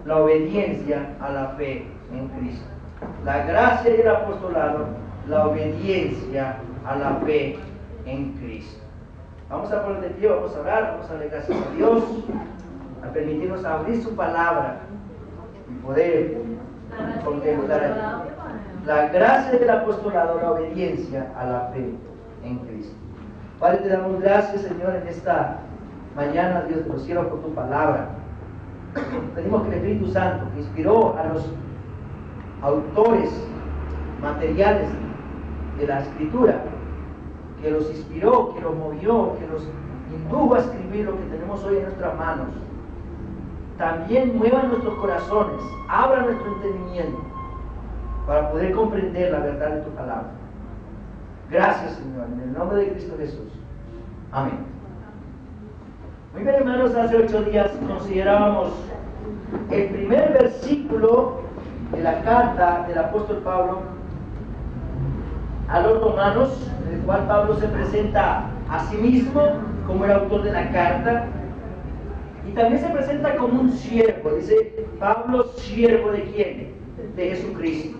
la obediencia a la fe en Cristo. La gracia y el apostolado, la obediencia a la fe en Cristo. Vamos a poner de pie, vamos a orar, vamos a darle gracias a Dios, a permitirnos abrir su palabra y poder contemplar la gracia del apostolado, la obediencia a la fe en Cristo. Padre, te damos gracias, Señor, en esta mañana, Dios de los cielos, por tu palabra. Pedimos que el Espíritu Santo, que inspiró a los autores materiales de la Escritura, que los inspiró, que los movió, que los indujo a escribir lo que tenemos hoy en nuestras manos, también mueva nuestros corazones, abra nuestro entendimiento para poder comprender la verdad de tu palabra. Gracias, Señor, en el nombre de Cristo Jesús. Amén. Muy bien, hermanos, hace 8 días considerábamos el primer versículo de la carta del apóstol Pablo a los romanos, en el cual Pablo se presenta a sí mismo como el autor de la carta y también se presenta como un siervo. Dice Pablo, siervo de quién? De Jesucristo.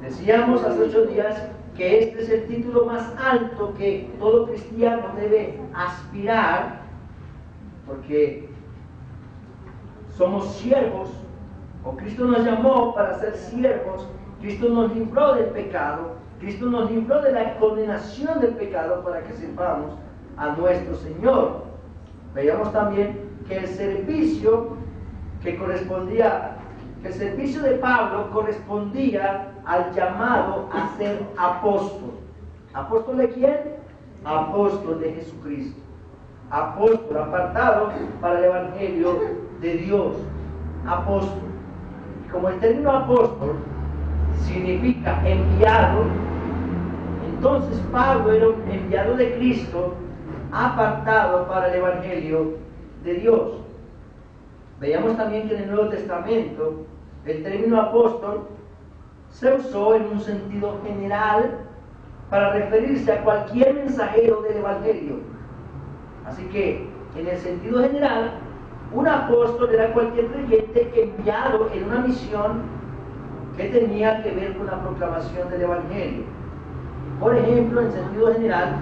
Decíamos hace 8 días que este es el título más alto que todo cristiano debe aspirar, porque somos siervos, o Cristo nos llamó para ser siervos. Cristo nos libró del pecado, Cristo nos libró de la condenación del pecado para que sirvamos a nuestro Señor. Veíamos también que el servicio de Pablo correspondía al llamado a ser apóstol. ¿Apóstol de quién? Apóstol de Jesucristo. Apóstol, apartado para el Evangelio de Dios. Apóstol. Y como el término apóstol significa enviado, entonces Pablo era un enviado de Cristo, apartado para el Evangelio de Dios. Veíamos también que en el Nuevo Testamento el término apóstol se usó en un sentido general para referirse a cualquier mensajero del Evangelio. Así que, en el sentido general, un apóstol era cualquier creyente enviado en una misión que tenía que ver con la proclamación del Evangelio. Por ejemplo, en sentido general,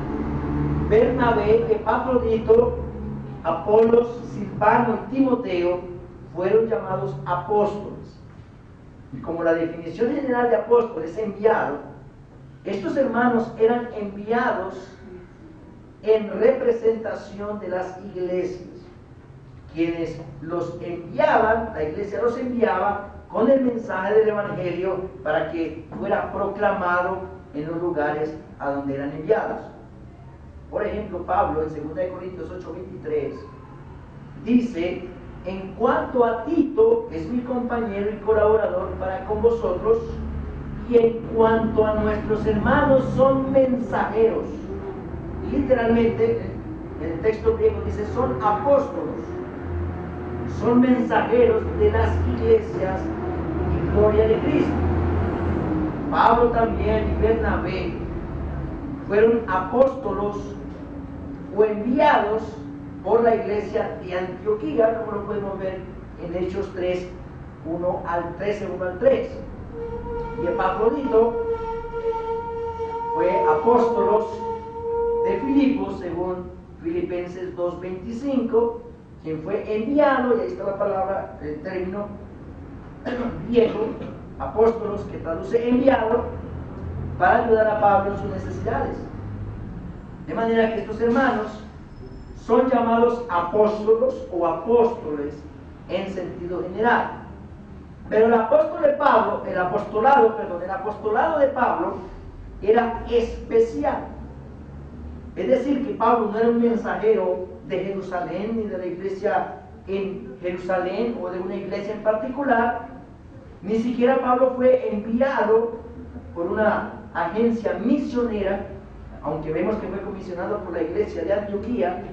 Bernabé, Epafrodito, Apolos, Silvano y Timoteo fueron llamados apóstoles. Y como la definición general de apóstol es enviado, estos hermanos eran enviados en representación de las iglesias. Quienes los enviaban, la iglesia los enviaba con el mensaje del Evangelio para que fuera proclamado en los lugares a donde eran enviados. Por ejemplo, Pablo en 2 Corintios 8:23 dice: en cuanto a Tito, es mi compañero y colaborador para con vosotros, y en cuanto a nuestros hermanos, son mensajeros. Literalmente, en el texto griego dice, son apóstolos, son mensajeros de las iglesias y gloria de Cristo. Pablo también y Bernabé fueron apóstolos o enviados por la iglesia de Antioquía, como lo podemos ver en Hechos 3, 1 al 3. Y Epafrodito fue apóstolos de Filipos, según Filipenses 2:25, quien fue enviado, y ahí está la palabra, el término griego, apóstolos, que traduce enviado, para ayudar a Pablo en sus necesidades. De manera que estos hermanos son llamados apóstolos o apóstoles en sentido general. Pero el apostolado de Pablo era especial. Es decir, que Pablo no era un mensajero de Jerusalén ni de la iglesia en Jerusalén o de una iglesia en particular. Ni siquiera Pablo fue enviado por una agencia misionera, aunque vemos que fue comisionado por la iglesia de Antioquía.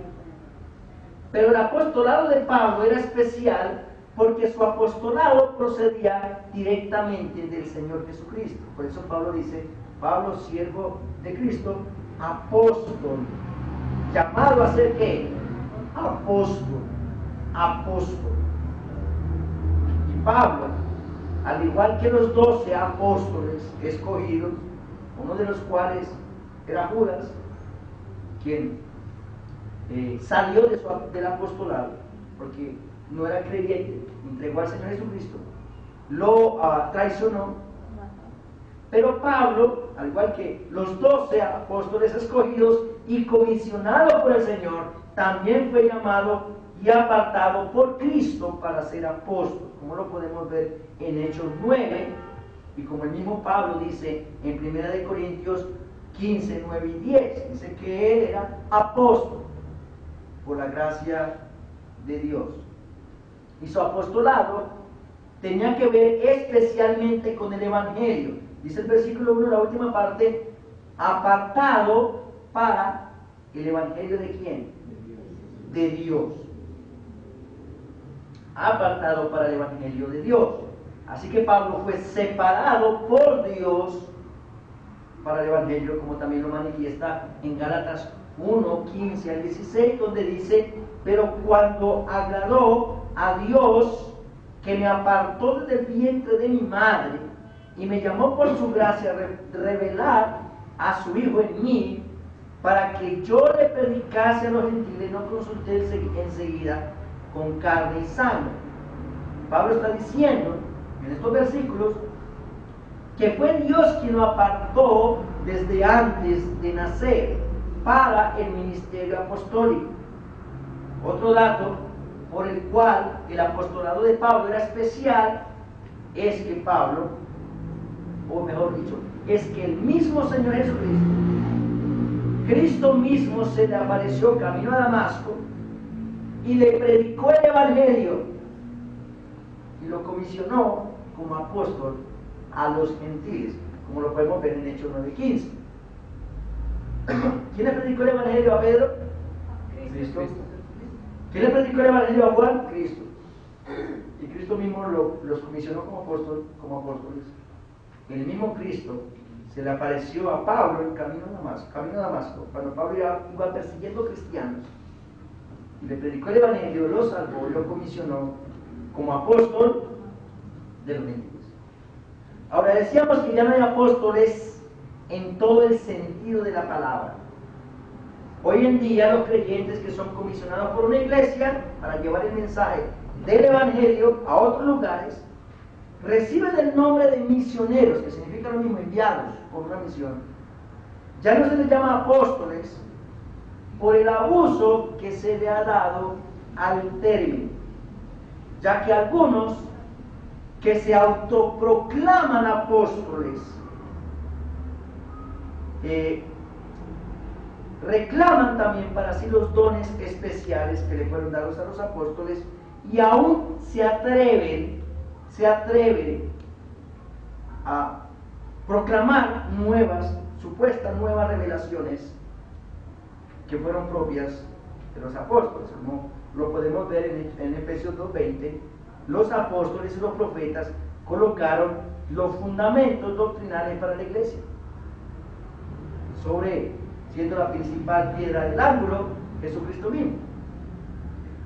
Pero el apostolado de Pablo era especial porque su apostolado procedía directamente del Señor Jesucristo. Por eso Pablo dice, Pablo, siervo de Cristo, apóstol, llamado a ser ¿qué? Apóstol. Pablo, al igual que los 12 apóstoles escogidos, uno de los cuales era Judas, quien salió del apostolado, porque no era creyente, entregó al Señor Jesucristo, lo traicionó. Pero Pablo, al igual que los 12 apóstoles escogidos y comisionado por el Señor, también fue llamado y apartado por Cristo para ser apóstol, como lo podemos ver en Hechos 9, y como el mismo Pablo dice en 1 Corintios 15, 9 y 10, dice que él era apóstol por la gracia de Dios. Y su apostolado tenía que ver especialmente con el Evangelio. Dice el versículo 1, la última parte, apartado para el Evangelio ¿de quién? De Dios. Apartado para el Evangelio de Dios. Así que Pablo fue separado por Dios para el Evangelio, como también lo manifiesta en Gálatas 1, 15 al 16, donde dice: pero cuando agradó a Dios, que me apartó desde el vientre de mi madre y me llamó por su gracia a revelar a su Hijo en mí, para que yo le predicase a los gentiles, no consulté enseguida con carne y sangre. Pablo está diciendo en estos versículos que fue Dios quien lo apartó desde antes de nacer para el ministerio apostólico. Otro dato por el cual el apostolado de Pablo era especial es que Pablo, o mejor dicho, es que el mismo Señor Jesucristo, Cristo mismo, se le apareció camino a Damasco y le predicó el Evangelio y lo comisionó como apóstol a los gentiles, como lo podemos ver en Hechos 9:15. ¿Quién le predicó el Evangelio a Pedro? Cristo. ¿Quién le predicó el Evangelio a Juan? Cristo. Y Cristo mismo los comisionó como apóstoles. El mismo Cristo se le apareció a Pablo en camino a Damasco, cuando Pablo iba persiguiendo cristianos, y le predicó el Evangelio, lo salvó y lo comisionó como apóstol de los gentiles. Ahora, decíamos que ya no hay apóstoles en todo el sentido de la palabra. Hoy en día los creyentes que son comisionados por una iglesia para llevar el mensaje del Evangelio a otros lugares, reciben el nombre de misioneros, que significa lo mismo, enviados por una misión. Ya no se les llama apóstoles por el abuso que se le ha dado al término, ya que algunos que se autoproclaman apóstoles reclaman también para sí los dones especiales que le fueron dados a los apóstoles, y aún se atreven a proclamar supuestas nuevas revelaciones que fueron propias de los apóstoles, como lo podemos ver en Efesios 2:20. Los apóstoles y los profetas colocaron los fundamentos doctrinales para la iglesia, siendo la principal piedra del ángulo Jesucristo mismo.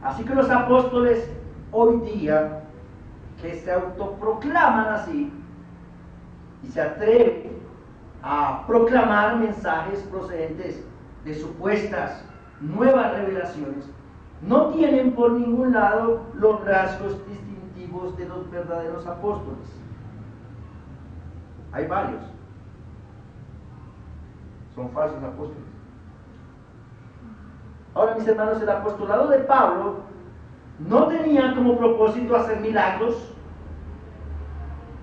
Así que los apóstoles hoy día, que se autoproclaman así y se atreven a proclamar mensajes procedentes de supuestas nuevas revelaciones, no tienen por ningún lado los rasgos distintivos de los verdaderos apóstoles. Hay varios. Son falsos apóstoles. Ahora, mis hermanos, el apostolado de Pablo no tenía como propósito hacer milagros.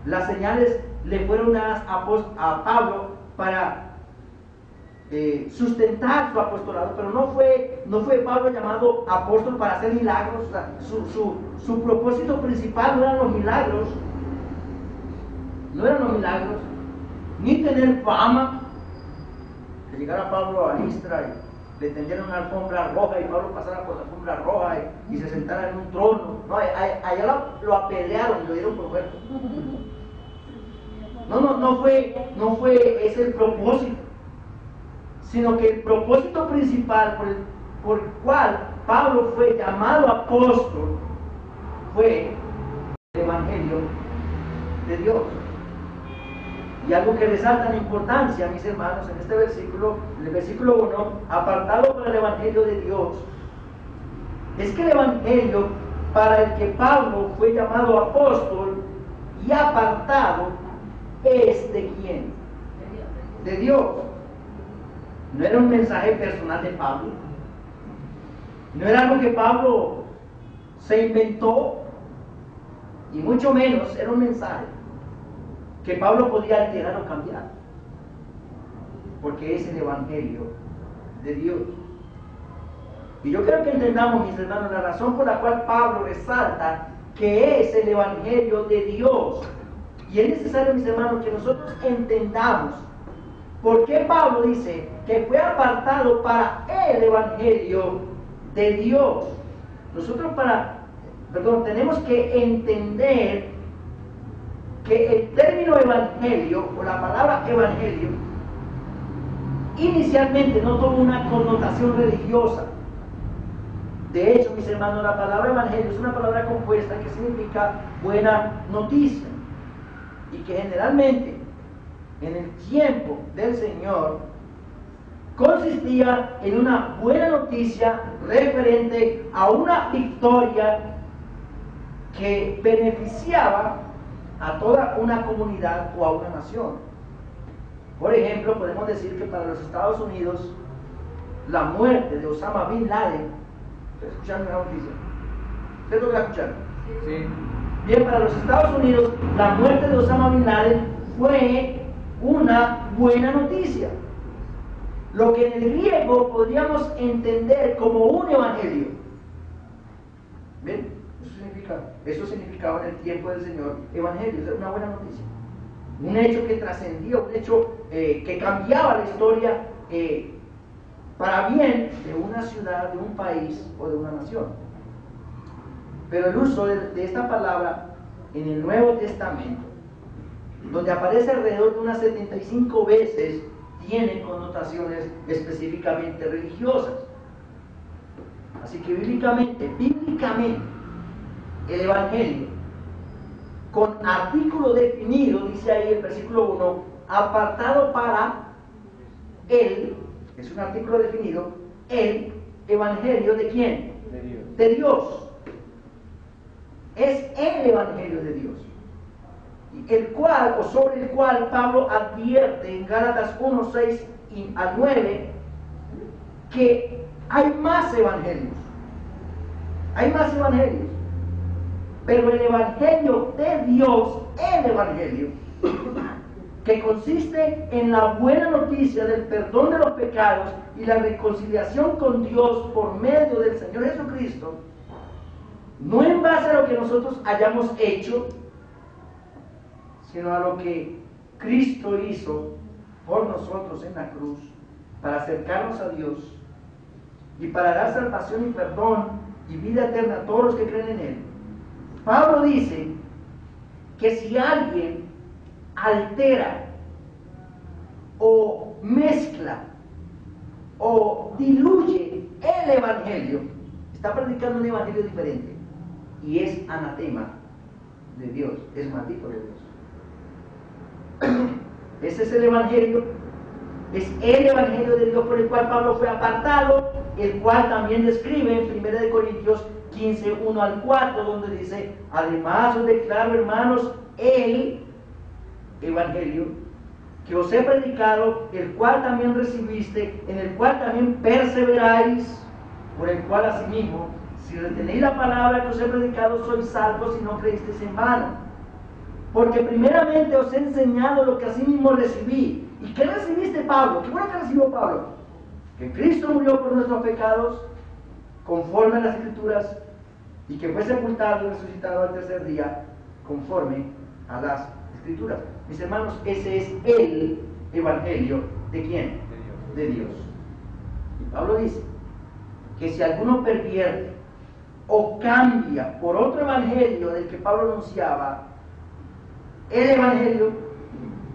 Las señales le fueron dadas a Pablo para sustentar su apostolado, pero no fue Pablo llamado apóstol para hacer milagros. O sea, su propósito principal no eran los milagros, ni tener fama, que llegara Pablo a Listra y le tendieran una alfombra roja y Pablo pasara por la alfombra roja y se sentara en un trono. No, allá lo apedrearon y lo dieron por muerto. No fue ese el propósito, sino que el propósito principal por el cual Pablo fue llamado apóstol fue el Evangelio de Dios. Y algo que resalta la importancia, mis hermanos, en este versículo, en el versículo 1, apartado para el Evangelio de Dios, es que el Evangelio para el que Pablo fue llamado apóstol y apartado es de quién? De Dios. No era un mensaje personal de Pablo, no era algo que Pablo se inventó, y mucho menos era un mensaje que Pablo podía alterar o cambiar, porque es el Evangelio de Dios. Y yo creo que entendamos, mis hermanos, la razón por la cual Pablo resalta que es el Evangelio de Dios. Y es necesario, mis hermanos, que nosotros entendamos por qué Pablo dice que fue apartado para el Evangelio de Dios. Nosotros tenemos que entender que el término evangelio, o la palabra evangelio, inicialmente no tuvo una connotación religiosa. De hecho, mis hermanos, la palabra evangelio es una palabra compuesta que significa buena noticia, y que generalmente en el tiempo del Señor consistía en una buena noticia referente a una victoria que beneficiaba a toda una comunidad o a una nación. Por ejemplo, podemos decir que para los Estados Unidos la muerte de Osama Bin Laden, ¿ustedes escucharon la noticia? ¿Ustedes lo escucharon? Sí. Bien, para los Estados Unidos la muerte de Osama Bin Laden fue una buena noticia, lo que en el griego podríamos entender como un evangelio. ¿Ven? Eso significaba en el tiempo del Señor evangelio, es una buena noticia, un hecho que trascendía, un hecho que cambiaba la historia para bien de una ciudad, de un país o de una nación. Pero el uso de esta palabra en el Nuevo Testamento, donde aparece alrededor de unas 75 veces, tiene connotaciones específicamente religiosas. Así que bíblicamente, el Evangelio, con artículo definido, dice ahí el versículo 1, apartado para él, es un artículo definido, el Evangelio ¿de quién? De Dios. De Dios. Es el Evangelio de Dios, el cual, o sobre el cual Pablo advierte en Gálatas 1, 6 al 9, que hay más evangelios. Hay más evangelios. Pero el Evangelio de Dios, el Evangelio, que consiste en la buena noticia del perdón de los pecados y la reconciliación con Dios por medio del Señor Jesucristo, no en base a lo que nosotros hayamos hecho, sino a lo que Cristo hizo por nosotros en la cruz, para acercarnos a Dios y para dar salvación y perdón y vida eterna a todos los que creen en Él. Pablo dice que si alguien altera o mezcla o diluye el Evangelio, está predicando un Evangelio diferente y es anatema de Dios, es maldito de Dios. Ese es el Evangelio, es el Evangelio de Dios por el cual Pablo fue apartado, el cual también describe en 1 Corintios 15, 1 al 4, donde dice: además os declaro, hermanos, el Evangelio que os he predicado, el cual también recibiste, en el cual también perseveráis, por el cual asimismo, si retenéis la palabra que os he predicado, sois salvos si no creísteis en vano. Porque primeramente os he enseñado lo que asimismo recibí. ¿Y qué recibiste, Pablo? ¿Qué bueno que recibió Pablo? Que Cristo murió por nuestros pecados, conforme a las Escrituras, y que fue sepultado y resucitado al tercer día, conforme a las Escrituras. Mis hermanos, ese es el Evangelio ¿de quién? De Dios. Y Pablo dice que si alguno pervierte o cambia por otro Evangelio del que Pablo anunciaba, el Evangelio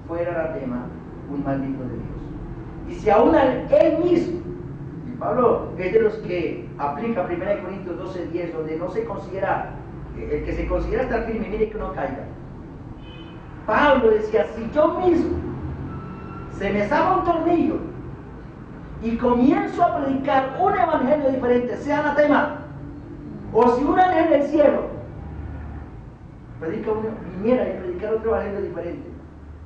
fuera anatema, un maldito de Dios. Y si aún él mismo, y Pablo es de los que aplica 1 Corintios 12:10, donde no se considera el que se considera estar firme, mire que no caiga. Pablo decía, si yo mismo se me saca un tornillo y comienzo a predicar un evangelio diferente, sea anatema, o si un ángel del cielo viniera y predicar otro evangelio diferente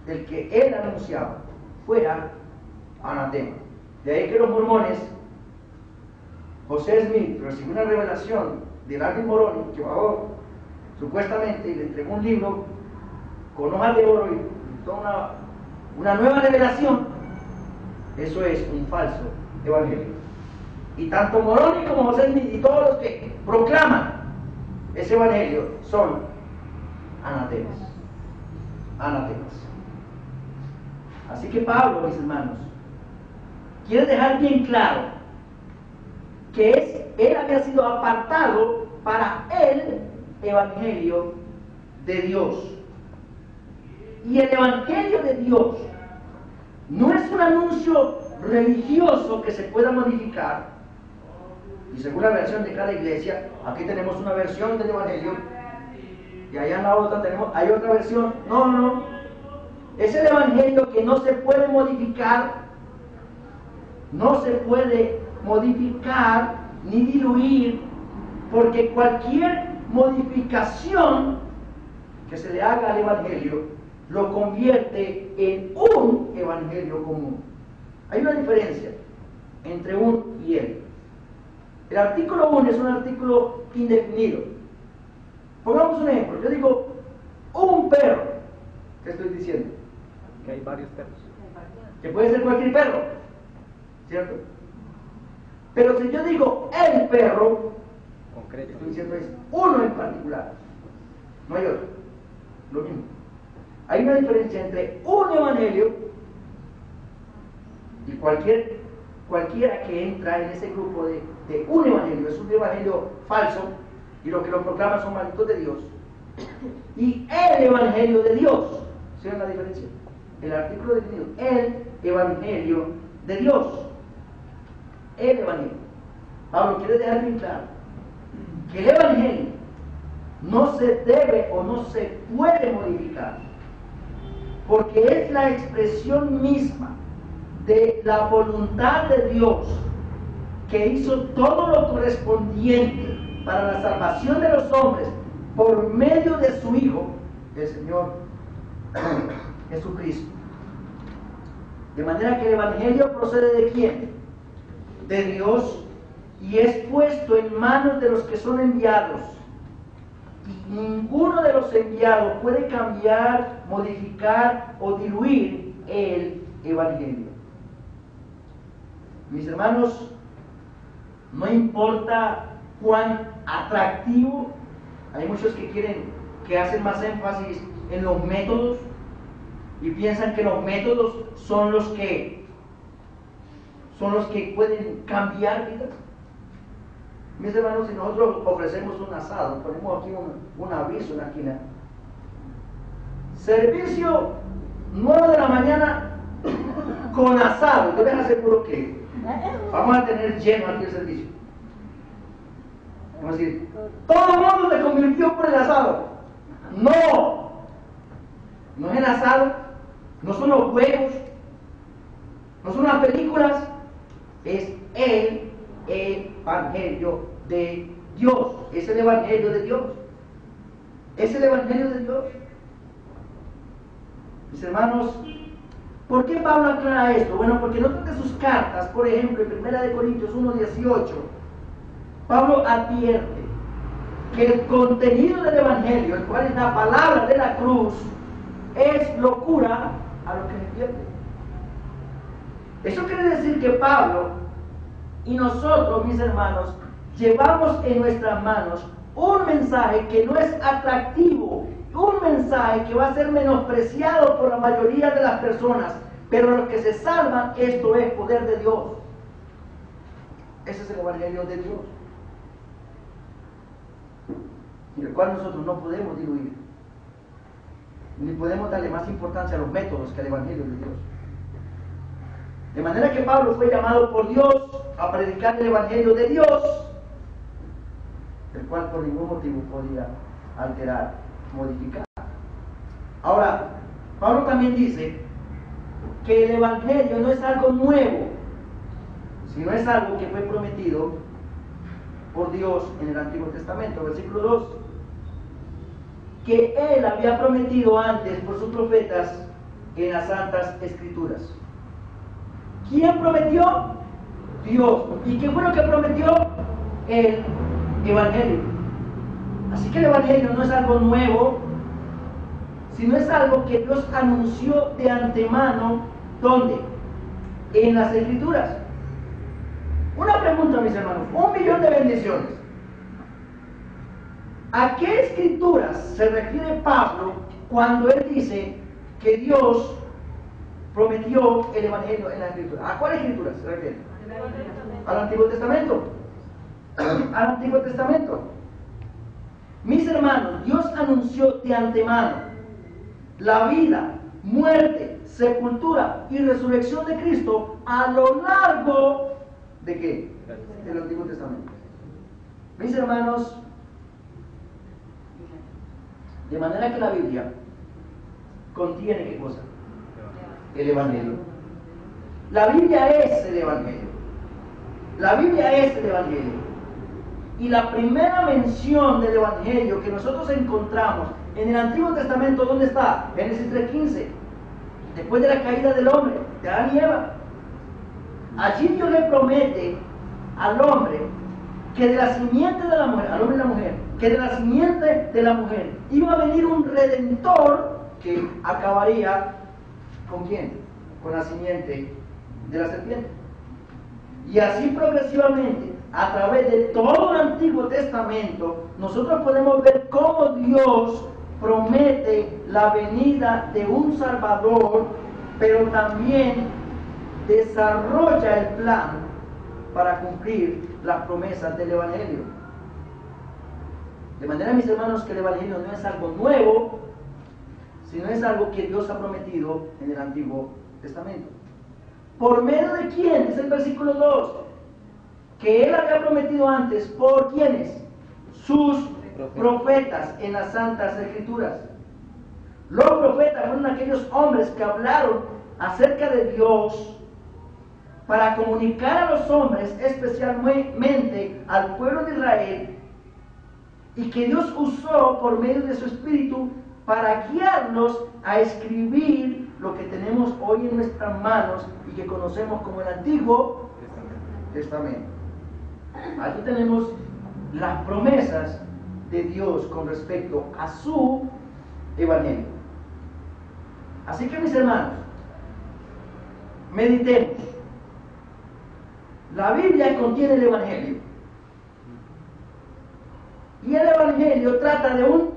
del que él anunciaba, fuera anatema. De ahí que los mormones, José Smith recibió una revelación del ángel Moroni que bajó supuestamente y le entregó un libro con hojas de oro y toda una nueva revelación. Eso es un falso evangelio. Y tanto Moroni como José Smith y todos los que proclaman ese evangelio son anatemas. Anatemas. Así que Pablo, mis hermanos, quiere dejar bien claro que él había sido apartado para el evangelio de Dios. Y el evangelio de Dios no es un anuncio religioso que se pueda modificar. Y según la versión de cada iglesia, aquí tenemos una versión del evangelio y allá en la otra hay otra versión. No. Es el evangelio que no se puede modificar, no se puede modificar ni diluir, porque cualquier modificación que se le haga al evangelio lo convierte en un evangelio común. Hay una diferencia entre un y él. El artículo 1 es un artículo indefinido. Pongamos un ejemplo. Yo digo un perro. ¿Qué estoy diciendo? Que hay varios perros. Que puede ser cualquier perro, ¿cierto? Pero si yo digo el perro, Concreto. estoy diciendo es uno en particular, no hay otro. Lo mismo. Hay una diferencia entre un evangelio y cualquiera que entra en ese grupo de un evangelio. Es un evangelio falso y los que lo proclaman son malditos de Dios. Y el evangelio de Dios. ¿Sí ven la diferencia? El artículo definido, el evangelio de Dios. El evangelio. Pablo quiere dejar bien claro que el evangelio no se debe o no se puede modificar, porque es la expresión misma de la voluntad de Dios, que hizo todo lo correspondiente para la salvación de los hombres por medio de su Hijo, el Señor Jesucristo. De manera que el evangelio procede ¿de quién? De Dios, y es puesto en manos de los que son enviados. Y ninguno de los enviados puede cambiar, modificar o diluir el evangelio. Mis hermanos, no importa cuán atractivo, hay muchos que hacen más énfasis en los métodos y piensan que los métodos son los que pueden cambiar vidas. Mis hermanos, si nosotros ofrecemos un asado, ponemos aquí un aviso en la esquina: servicio 9 de la mañana con asado, yo les aseguro que vamos a tener lleno aquí el servicio. Vamos a decir, todo el mundo se convirtió por el asado. No es el asado, no son los juegos, no son las películas, es el evangelio de Dios. Es el evangelio de Dios. Es el evangelio de Dios. Mis hermanos, ¿por qué Pablo aclara esto? Bueno, porque en otras de sus cartas, por ejemplo, en 1 Corintios 1:18, Pablo advierte que el contenido del evangelio, el cual es la palabra de la cruz, es locura a los que le entienden. Eso quiere decir que Pablo y nosotros, mis hermanos, llevamos en nuestras manos un mensaje que no es atractivo, un mensaje que va a ser menospreciado por la mayoría de las personas, pero los que se salvan, esto es poder de Dios. Ese es el evangelio de Dios, y el cual nosotros no podemos diluir, ni podemos darle más importancia a los métodos que al evangelio de Dios. De manera que Pablo fue llamado por Dios a predicar el evangelio de Dios, el cual por ningún motivo podía alterar, modificar. Ahora, Pablo también dice que el Evangelio no es algo nuevo, sino es algo que fue prometido por Dios en el Antiguo Testamento. Versículo 2. Que Él había prometido antes por sus profetas en las Santas Escrituras. ¿Quién prometió? Dios. ¿Y qué fue lo que prometió? El Evangelio. Así que el Evangelio no es algo nuevo, sino es algo que Dios anunció de antemano. ¿Dónde? En las Escrituras. Una pregunta, mis hermanos. 1.000.000 de bendiciones. ¿A qué escrituras se refiere Pablo cuando él dice que Dios prometió el Evangelio en la Escritura? ¿A cuáles escrituras se refiere? Al Antiguo Testamento. Al Antiguo Testamento. Mis hermanos, Dios anunció de antemano la vida, muerte, sepultura y resurrección de Cristo a lo largo ¿de qué? Del Antiguo Testamento. Mis hermanos, de manera que la Biblia contiene ¿qué cosa? El Evangelio. La Biblia es el Evangelio. La Biblia es el Evangelio. Y la primera mención del Evangelio que nosotros encontramos en el Antiguo Testamento, ¿dónde está? Génesis 3:15. Después de la caída del hombre, de Adán y Eva. Allí Dios le promete al hombre que de la simiente de la mujer, al hombre y la mujer, que de la simiente de la mujer iba a venir un redentor que acabaría ¿con quién? Con la simiente de la serpiente. Y así progresivamente, a través de todo el Antiguo Testamento, nosotros podemos ver cómo Dios promete la venida de un Salvador, pero también desarrolla el plan para cumplir las promesas del Evangelio. De manera, mis hermanos, que el Evangelio no es algo nuevo, sino es algo que Dios ha prometido en el Antiguo Testamento. ¿Por medio de quién? Es el versículo 2. Que Él había prometido antes. ¿Por quiénes? Sus profetas en las Santas Escrituras. Los profetas fueron aquellos hombres que hablaron acerca de Dios para comunicar a los hombres, especialmente al pueblo de Israel, y que Dios usó por medio de su Espíritu para guiarnos a escribir lo que tenemos hoy en nuestras manos y que conocemos como el Antiguo Testamento. Aquí tenemos las promesas de Dios con respecto a su Evangelio. Así que, mis hermanos, meditemos. La Biblia contiene el Evangelio. Y el Evangelio trata de un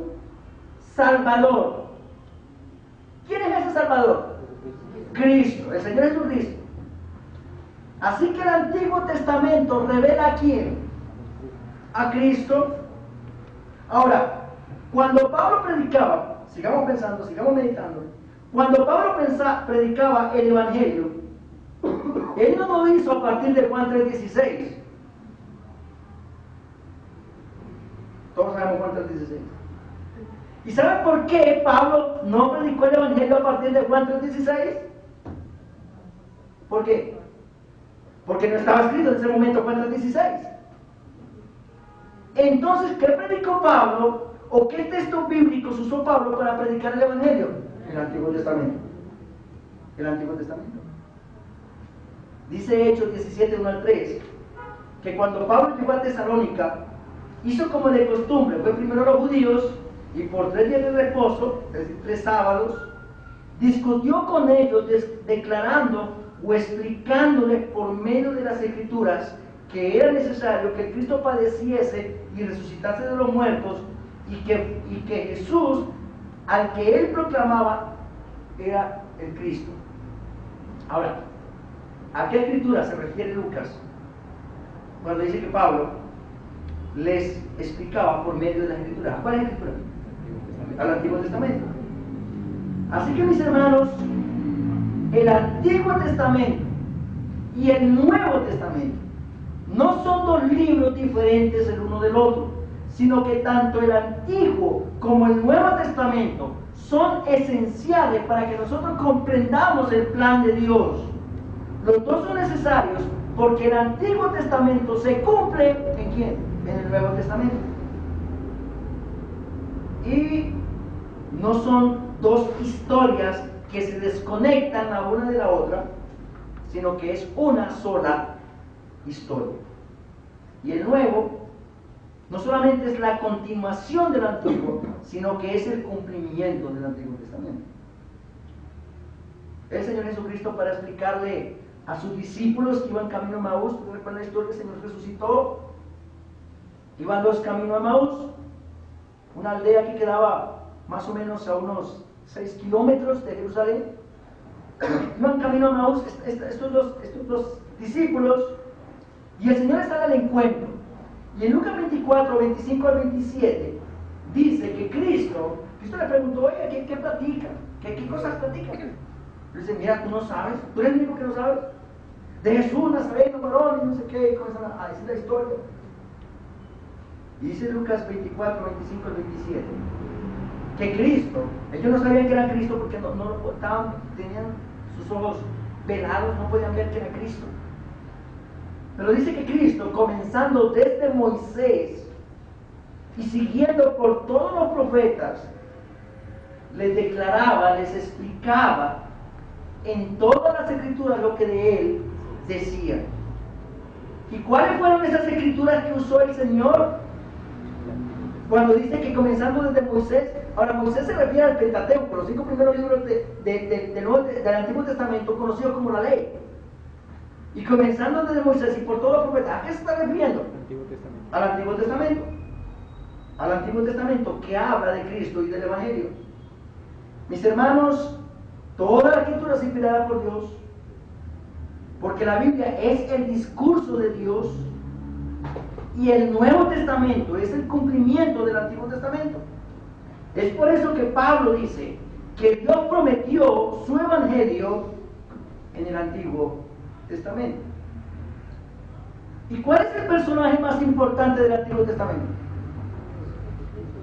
Salvador. ¿Quién es ese Salvador? Cristo, el Señor Jesucristo. Así que el Antiguo Testamento revela a quién? A Cristo. Ahora, cuando Pablo predicaba, sigamos pensando, sigamos meditando, cuando Pablo predicaba el Evangelio, él no lo hizo a partir de Juan 3:16. Todos sabemos Juan 3:16. ¿Y saben por qué Pablo no predicó el Evangelio a partir de Juan 3:16? ¿Por qué? Porque no estaba escrito en ese momento Juan 3:16. Entonces, ¿qué predicó Pablo? ¿O qué textos bíblicos usó Pablo para predicar el Evangelio? El Antiguo Testamento. El Antiguo Testamento. Dice Hechos 17:1-3 que cuando Pablo llegó a Tesalónica, hizo como de costumbre, fue primero a los judíos y por 3 días de reposo, es decir, 3 sábados, discutió con ellos declarando o explicándoles por medio de las Escrituras que era necesario que Cristo padeciese y resucitase de los muertos y que Jesús, al que él proclamaba, era el Cristo. Ahora, ¿a qué Escritura se refiere Lucas cuando dice que Pablo les explicaba por medio de las Escrituras? ¿A cuál Escritura? Al Antiguo Testamento. Así que, mis hermanos, el Antiguo Testamento y el Nuevo Testamento no son dos libros diferentes el uno del otro, sino que tanto el Antiguo como el Nuevo Testamento son esenciales para que nosotros comprendamos el plan de Dios. Los dos son necesarios porque el Antiguo Testamento se cumple ¿en quién? En el Nuevo Testamento. Y no son dos historias que se desconectan la una de la otra, sino que es una sola historia. Y el Nuevo no solamente es la continuación del Antiguo, sino que es el cumplimiento del Antiguo Testamento. El Señor Jesucristo, para explicarle a sus discípulos que iban camino a Maús, recuerdan la historia, el Señor resucitó, iban dos camino a Maús, una aldea que quedaba más o menos a unos 6 kilómetros de Jerusalén. Iban camino a Maús estos dos discípulos, y el Señor está al encuentro. Y en Lucas 24, 25 al 27, dice que Cristo le preguntó, oye, ¿qué platican? ¿Qué cosas platican? Le dice, mira, tú no sabes, tú eres el único que no sabes. De Jesús, Nazareno, varón, y no sé qué, y comienzan a decir la historia. Y dice Lucas 24, 25 al 27, que Cristo, ellos no sabían que era Cristo porque tenían sus ojos velados, no podían ver que era Cristo. Pero dice que Cristo, comenzando desde Moisés y siguiendo por todos los profetas, les declaraba, les explicaba en todas las escrituras lo que de él decía. ¿Y cuáles fueron esas escrituras que usó el Señor? Cuando dice que comenzando desde Moisés, ahora Moisés se refiere al Pentateuco, los 5 primeros libros del Antiguo Testamento, conocidos como la ley. Y comenzando desde Moisés y por todos los profetas, ¿a qué se está refiriendo? Al Antiguo Testamento. Al Antiguo Testamento que habla de Cristo y del Evangelio. Mis hermanos, toda la escritura es inspirada por Dios, porque la Biblia es el discurso de Dios y el Nuevo Testamento es el cumplimiento del Antiguo Testamento. Es por eso que Pablo dice que Dios prometió su Evangelio en el Antiguo Testamento. ¿Y cuál es el personaje más importante del Antiguo Testamento?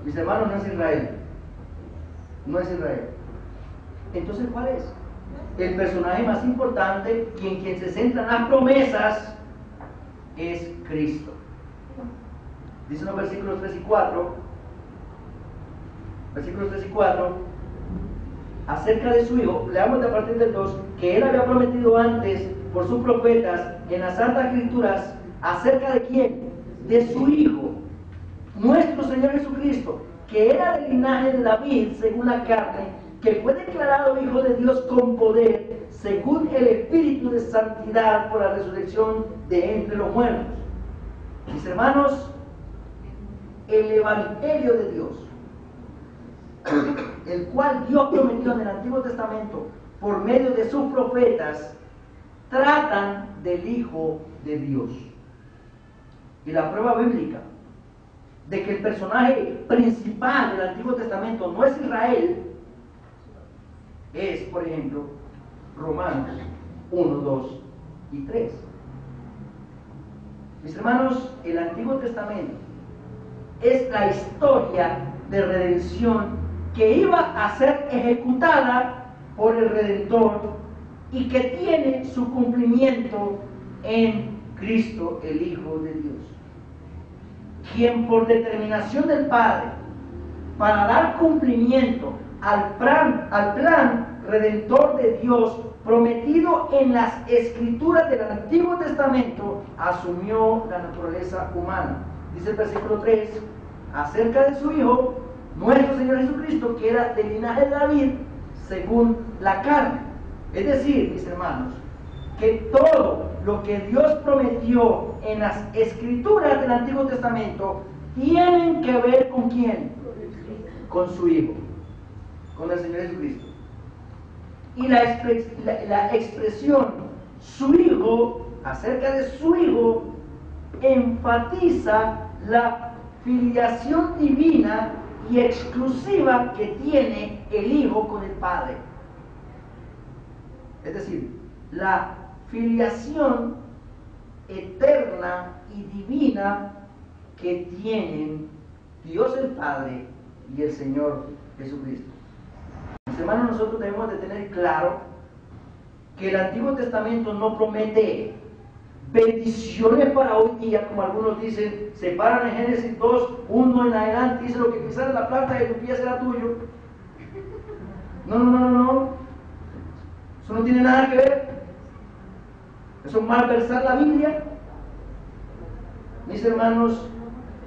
Mis hermanos, no es Israel. No es Israel. Entonces, ¿cuál es? El personaje más importante y en quien se centran las promesas es Cristo. Dice en los versículos 3 y 4, acerca de su Hijo, leamos de a partir del 2, que Él había prometido antes por sus profetas en las Santas Escrituras, ¿acerca de quién? De su Hijo, nuestro Señor Jesucristo, que era del linaje de David según la carne, que fue declarado Hijo de Dios con poder, según el Espíritu de santidad por la resurrección de entre los muertos. Mis hermanos, el Evangelio de Dios, el cual Dios prometió en el Antiguo Testamento por medio de sus profetas, tratan del Hijo de Dios. Y la prueba bíblica de que el personaje principal del Antiguo Testamento no es Israel es, por ejemplo, Romanos 1, 2 y 3. Mis hermanos, el Antiguo Testamento es la historia de redención que iba a ser ejecutada por el Redentor y que tiene su cumplimiento en Cristo, el Hijo de Dios, quien por determinación del Padre, para dar cumplimiento al plan redentor de Dios prometido en las Escrituras del Antiguo Testamento, asumió la naturaleza humana. Dice el versículo 3, acerca de su Hijo, nuestro Señor Jesucristo, que era del linaje de David según la carne. Es decir, mis hermanos, que todo lo que Dios prometió en las Escrituras del Antiguo Testamento tienen que ver ¿con quién? Con su Hijo, con el Señor Jesucristo. Y la expresión su Hijo, acerca de su Hijo, enfatiza la filiación divina y exclusiva que tiene el Hijo con el Padre. Es decir, la filiación eterna y divina que tienen Dios el Padre y el Señor Jesucristo. Mis hermanos, nosotros debemos de tener claro que el Antiguo Testamento no promete bendiciones para hoy día, como algunos dicen, se paran en Génesis 2, 1 en adelante, dice lo que pisaras la planta de tu pie será tuyo. No. Eso no tiene nada que ver. Eso es malversar la Biblia. Mis hermanos,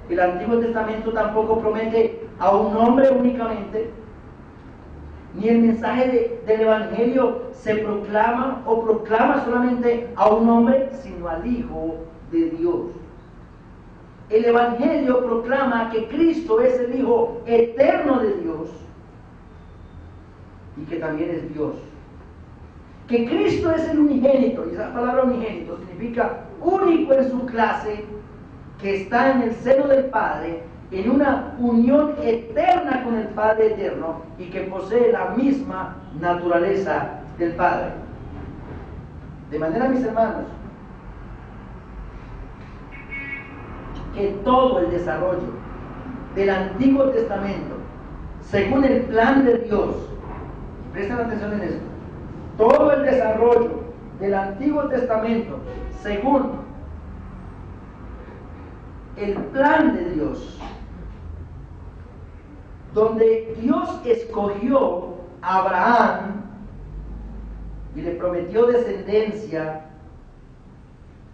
el Antiguo Testamento tampoco promete a un hombre únicamente, ni el mensaje del Evangelio se proclama o proclama solamente a un hombre, sino al Hijo de Dios. El Evangelio proclama que Cristo es el Hijo eterno de Dios y que también es Dios. Que Cristo es el unigénito, y esa palabra unigénito significa único en su clase, que está en el seno del Padre, en una unión eterna con el Padre eterno y que posee la misma naturaleza del Padre. De manera, mis hermanos, que todo el desarrollo del Antiguo Testamento, según el plan de Dios, presten atención en esto, todo el desarrollo del Antiguo Testamento, según el plan de Dios, donde Dios escogió a Abraham y le prometió descendencia,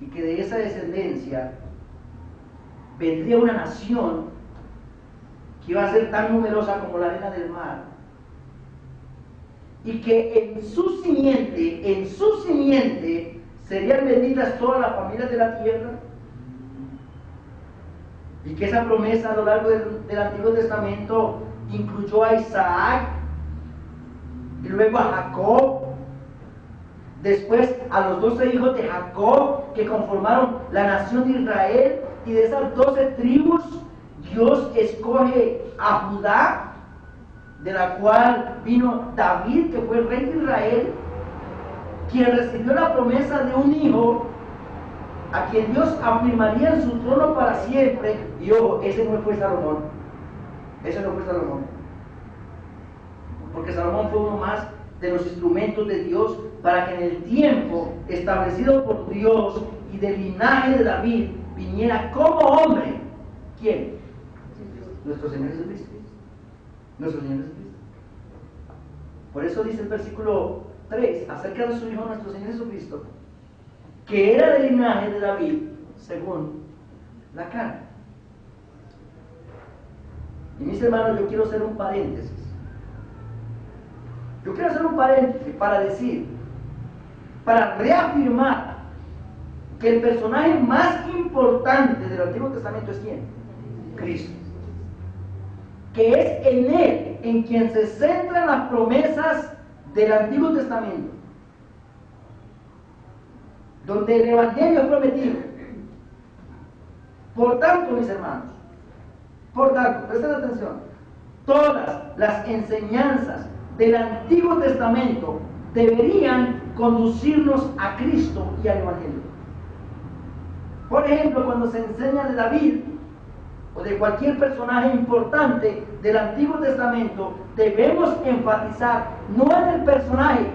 y que de esa descendencia vendría una nación que iba a ser tan numerosa como la arena del mar, y que en su simiente serían benditas todas las familias de la tierra, y que esa promesa a lo largo del Antiguo Testamento incluyó a Isaac y luego a Jacob, después a los 12 hijos de Jacob que conformaron la nación de Israel, y de esas 12 tribus Dios escoge a Judá, de la cual vino David, que fue el rey de Israel, quien recibió la promesa de un hijo a quien Dios afirmaría en su trono para siempre. Y ojo, ese no fue Salomón, porque Salomón fue uno más de los instrumentos de Dios para que en el tiempo establecido por Dios y del linaje de David viniera como hombre. ¿Quién? Nuestro Señor Jesucristo. Por eso dice el versículo 3 acerca de su Hijo nuestro Señor Jesucristo, que era del linaje de David según la carne. Y mis hermanos, yo quiero hacer un paréntesis. Para decir, para reafirmar que el personaje más importante del Antiguo Testamento es ¿quién? Cristo. Que es en Él en quien se centran las promesas del Antiguo Testamento, donde el Evangelio es prometido. Por tanto, mis hermanos, presten atención, todas las enseñanzas del Antiguo Testamento deberían conducirnos a Cristo y al Evangelio. Por ejemplo, cuando se enseña de David o de cualquier personaje importante del Antiguo Testamento, debemos enfatizar no en el personaje,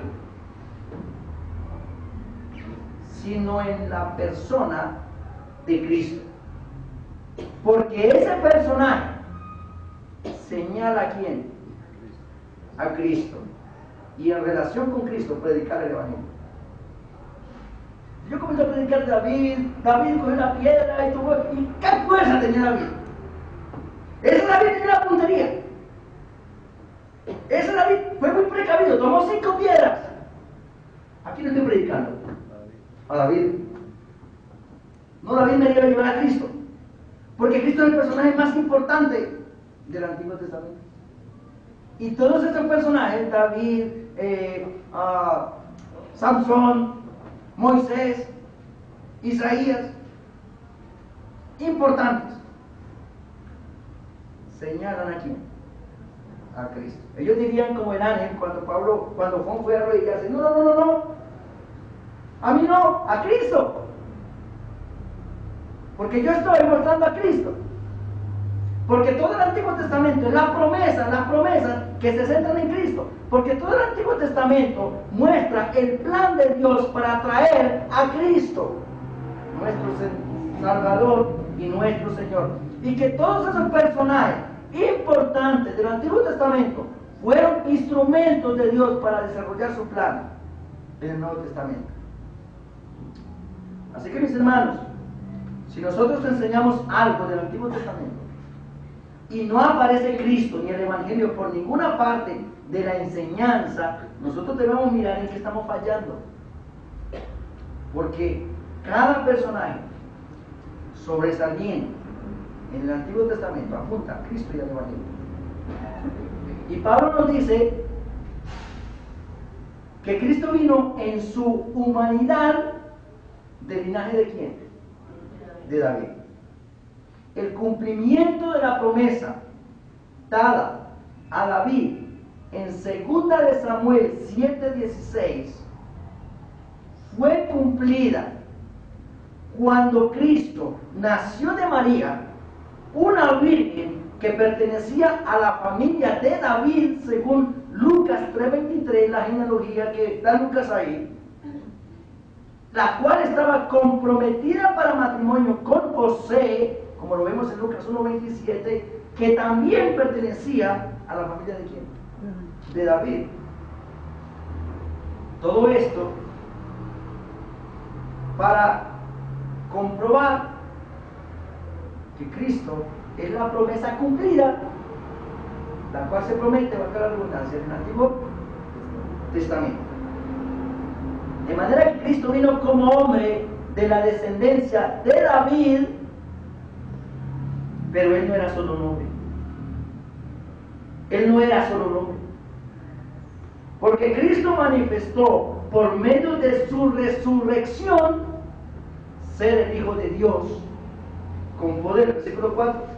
sino en la persona de Cristo. Porque ese personaje señala a quién, a Cristo, y en relación con Cristo predicar el Evangelio. Yo comencé a predicar de David cogió una piedra y ¿qué fuerza tenía David? Ese David tenía una puntería. Ese David fue muy precavido, tomó 5 piedras. ¿A quién estoy predicando? A David. No, David me iba a llevar a Cristo, porque Cristo es el personaje más importante del Antiguo Testamento. Y todos estos personajes, David, Samson, Moisés, Isaías, importantes, señalan a quién, a Cristo. Ellos dirían como el ángel cuando Juan fue a arrodillarse: no, a mí no, a Cristo, porque yo estoy mostrando a Cristo. Porque todo el Antiguo Testamento es las promesas que se centran en Cristo. Porque todo el Antiguo Testamento muestra el plan de Dios para traer a Cristo, nuestro Salvador y nuestro Señor. Y que todos esos personajes importantes del Antiguo Testamento fueron instrumentos de Dios para desarrollar su plan en el Nuevo Testamento. Así que, mis hermanos, si nosotros enseñamos algo del Antiguo Testamento y no aparece Cristo ni el Evangelio por ninguna parte de la enseñanza, nosotros debemos mirar en qué estamos fallando. Porque cada personaje sobresaliente en el Antiguo Testamento apunta a Cristo y al Evangelio. Y Pablo nos dice que Cristo vino en su humanidad del linaje de ¿quién? De David. El cumplimiento de la promesa dada a David en 2 de Samuel 7:16 fue cumplida cuando Cristo nació de María, una virgen que pertenecía a la familia de David, según Lucas 3:23, la genealogía que da Lucas ahí, la cual estaba comprometida para matrimonio con José, como lo vemos en Lucas 1:27, que también pertenecía a la familia de ¿quién? De David. Todo esto para comprobar que Cristo es la promesa cumplida, la cual se promete, valga la redundancia, en el Antiguo Testamento. De manera que Cristo vino como hombre de la descendencia de David, pero Él no era solo un hombre. Él no era solo un hombre. Porque Cristo manifestó por medio de su resurrección ser el Hijo de Dios con poder. Versículo 4.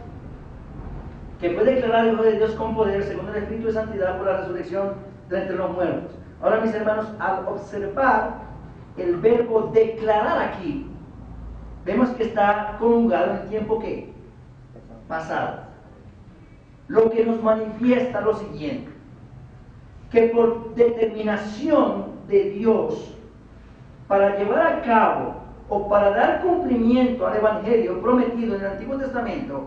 Que fue declarado Hijo de Dios con poder según el Espíritu de Santidad por la resurrección de entre los muertos. Ahora, mis hermanos, al observar el verbo declarar aquí, vemos que está conjugado en tiempo ¿qué? Pasado. Lo que nos manifiesta lo siguiente: que por determinación de Dios, para llevar a cabo o para dar cumplimiento al Evangelio prometido en el Antiguo Testamento,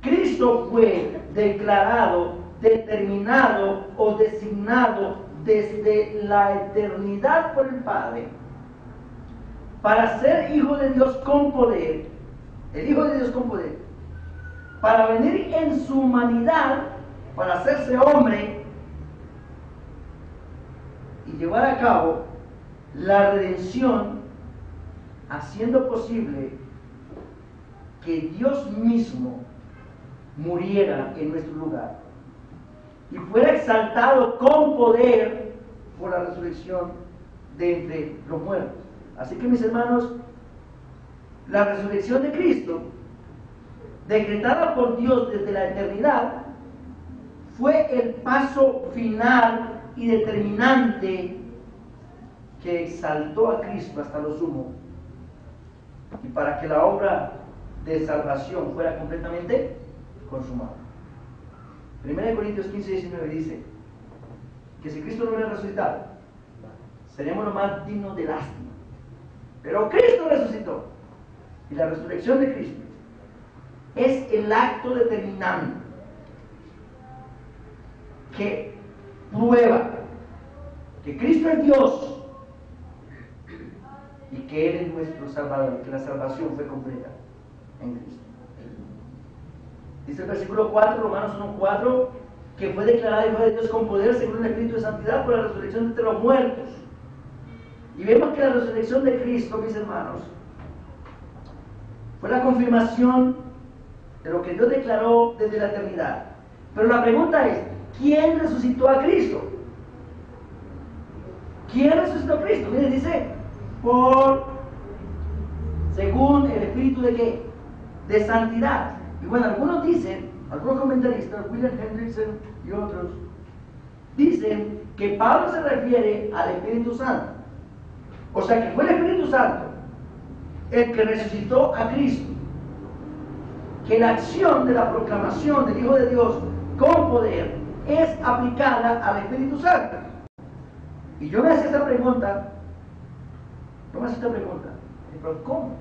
Cristo fue declarado, determinado o designado desde la eternidad por el Padre para ser Hijo de Dios con poder, el Hijo de Dios con poder, para venir en su humanidad, para hacerse hombre y llevar a cabo la redención, haciendo posible que Dios mismo muriera en nuestro lugar y fuera exaltado con poder por la resurrección de entre los muertos. Así que, mis hermanos, la resurrección de Cristo, decretada por Dios desde la eternidad, fue el paso final y determinante que exaltó a Cristo hasta lo sumo, y para que la obra de salvación fuera completamente consumada. 1 Corintios 15:19 dice que si Cristo no hubiera resucitado, seremos lo más dignos de lástima. Pero Cristo resucitó, y la resurrección de Cristo es el acto determinante que prueba que Cristo es Dios y que Él es nuestro Salvador, que la salvación fue completa en Cristo. Dice el versículo 4, Romanos 1:4, que fue declarado Hijo de Dios con poder según el Espíritu de Santidad por la resurrección de entre los muertos. Y vemos que la resurrección de Cristo, mis hermanos, fue la confirmación de lo que Dios declaró desde la eternidad. Pero la pregunta es, ¿quién resucitó a Cristo? ¿Quién resucitó a Cristo? Miren, dice, según el Espíritu de ¿qué? De santidad. Y bueno, algunos dicen, algunos comentaristas, William Hendrickson y otros, dicen que Pablo se refiere al Espíritu Santo. O sea que fue el Espíritu Santo el que resucitó a Cristo. que la acción de la proclamación del Hijo de Dios con poder es aplicada al Espíritu Santo. Y yo me hacía esta pregunta, pero ¿cómo?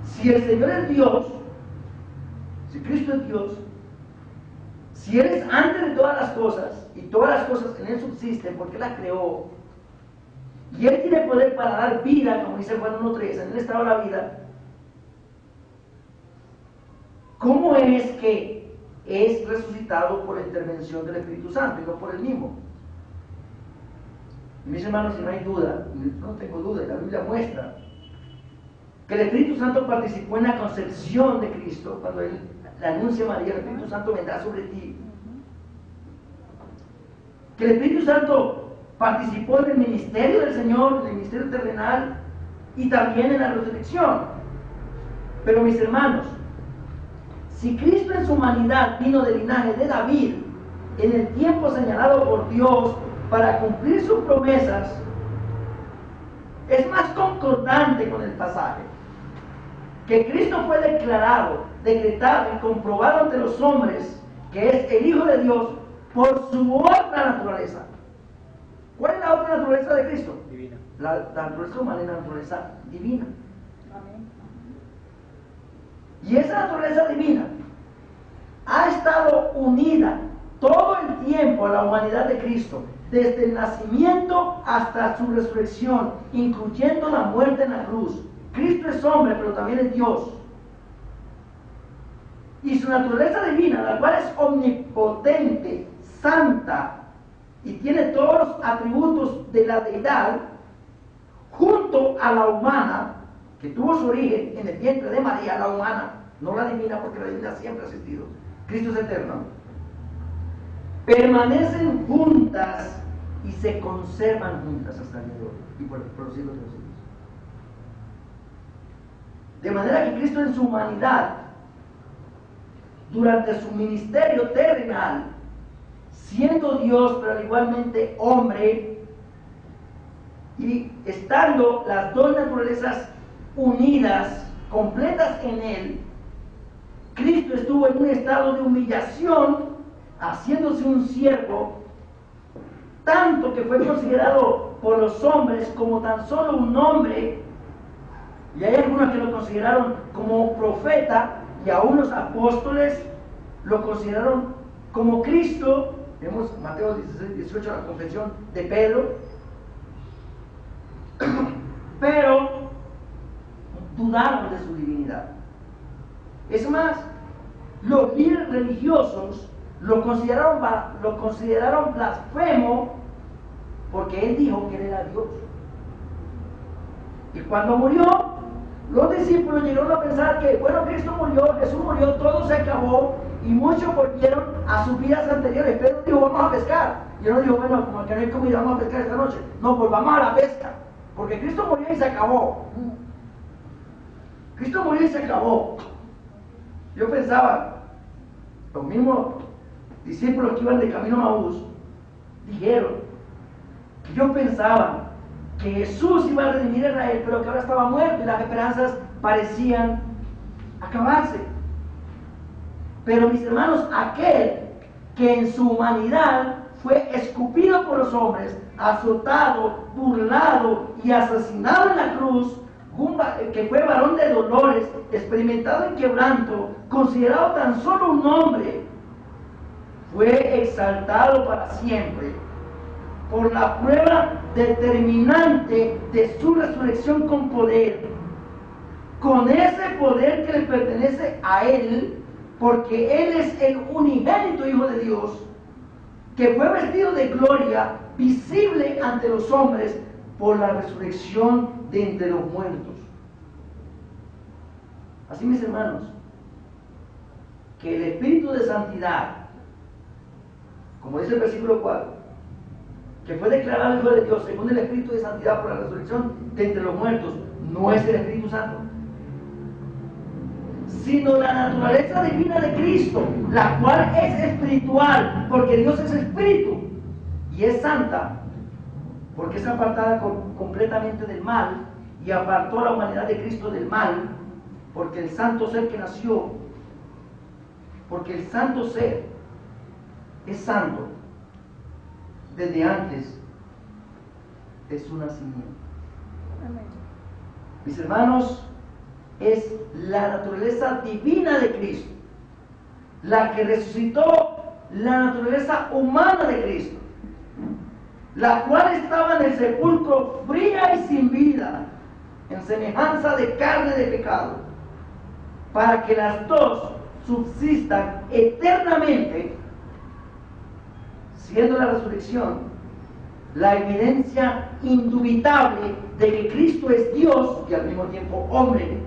Si el Señor es Dios, si Cristo es Dios, si Él es antes de todas las cosas, y todas las cosas en Él subsisten porque Él las creó, y Él tiene poder para dar vida, como dice Juan 1:3, en Él estaba la vida, ¿cómo es que es resucitado por la intervención del Espíritu Santo y no por Él mismo? Y mis hermanos, si no hay duda, no tengo duda, y la Biblia muestra que el Espíritu Santo participó en la concepción de Cristo, cuando Él le anuncia a María, el Espíritu Santo vendrá sobre ti. Que el Espíritu Santo participó en el ministerio del Señor, en el ministerio terrenal y también en la resurrección. Pero mis hermanos, si Cristo en su humanidad vino del linaje de David, en el tiempo señalado por Dios para cumplir sus promesas, es más concordante con el pasaje que Cristo fue declarado, decretado y comprobado ante los hombres que es el Hijo de Dios por su otra naturaleza. ¿Cuál es la otra naturaleza de Cristo? Divina. La naturaleza humana y la naturaleza divina. Y esa naturaleza divina ha estado unida todo el tiempo a la humanidad de Cristo, desde el nacimiento hasta su resurrección, incluyendo la muerte en la cruz. Cristo es hombre, pero también es Dios. Y su naturaleza divina, la cual es omnipotente, santa, y tiene todos los atributos de la deidad, junto a la humana, que tuvo su origen en el vientre de María, la humana, no la divina, porque la divina siempre ha existido. Cristo es eterno. Permanecen juntas y se conservan juntas hasta el día de hoy y por los siglos de los siglos. De manera que Cristo en su humanidad, durante su ministerio terrenal, siendo Dios pero igualmente hombre, y estando las dos naturalezas unidas, completas en Él, Cristo estuvo en un estado de humillación, haciéndose un siervo, tanto que fue considerado por los hombres como tan solo un hombre, y hay algunos que lo consideraron como profeta, y aún los apóstoles lo consideraron como Cristo. Vemos Mateo 16-18, la confesión de Pedro. Pero dudaron de su divinidad. Es más, los líderes religiosos lo consideraron blasfemo, porque él dijo que él era Dios. Y cuando murió, los discípulos llegaron a pensar que, bueno, Cristo murió, Jesús murió, todo se acabó, y muchos volvieron a sus vidas anteriores. Pedro dijo, vamos a pescar. Y uno dijo, bueno, como que no hay comida, vamos a pescar esta noche. No, volvamos a la pesca, porque Cristo murió y se acabó. Cristo murió y se acabó. Yo pensaba, los mismos discípulos que iban de camino a Maús dijeron que yo pensaba que Jesús iba a redimir a Israel, pero que ahora estaba muerto y las esperanzas parecían acabarse. Pero mis hermanos, aquel que en su humanidad fue escupido por los hombres, azotado, burlado y asesinado en la cruz, que fue varón de dolores, experimentado en quebranto, considerado tan solo un hombre, fue exaltado para siempre por la prueba determinante de su resurrección con poder, con ese poder que le pertenece a Él, porque Él es el unigénito Hijo de Dios, que fue vestido de gloria, visible ante los hombres por la resurrección de entre los muertos. Así, mis hermanos, que el Espíritu de Santidad, como dice el versículo 4, que fue declarado Hijo de Dios según el Espíritu de Santidad por la resurrección de entre los muertos, no es el Espíritu Santo, sino la naturaleza divina de Cristo, la cual es espiritual, porque Dios es espíritu, y es santa, porque es apartada completamente del mal, y apartó a la humanidad de Cristo del mal, Porque el santo ser que nació, porque el santo ser es santo desde antes de su nacimiento. Amén. Mis hermanos, es la naturaleza divina de Cristo la que resucitó la naturaleza humana de Cristo, la cual estaba en el sepulcro fría y sin vida, en semejanza de carne de pecado, para que las dos subsistan eternamente, siendo la resurrección la evidencia indubitable de que Cristo es Dios y al mismo tiempo hombre,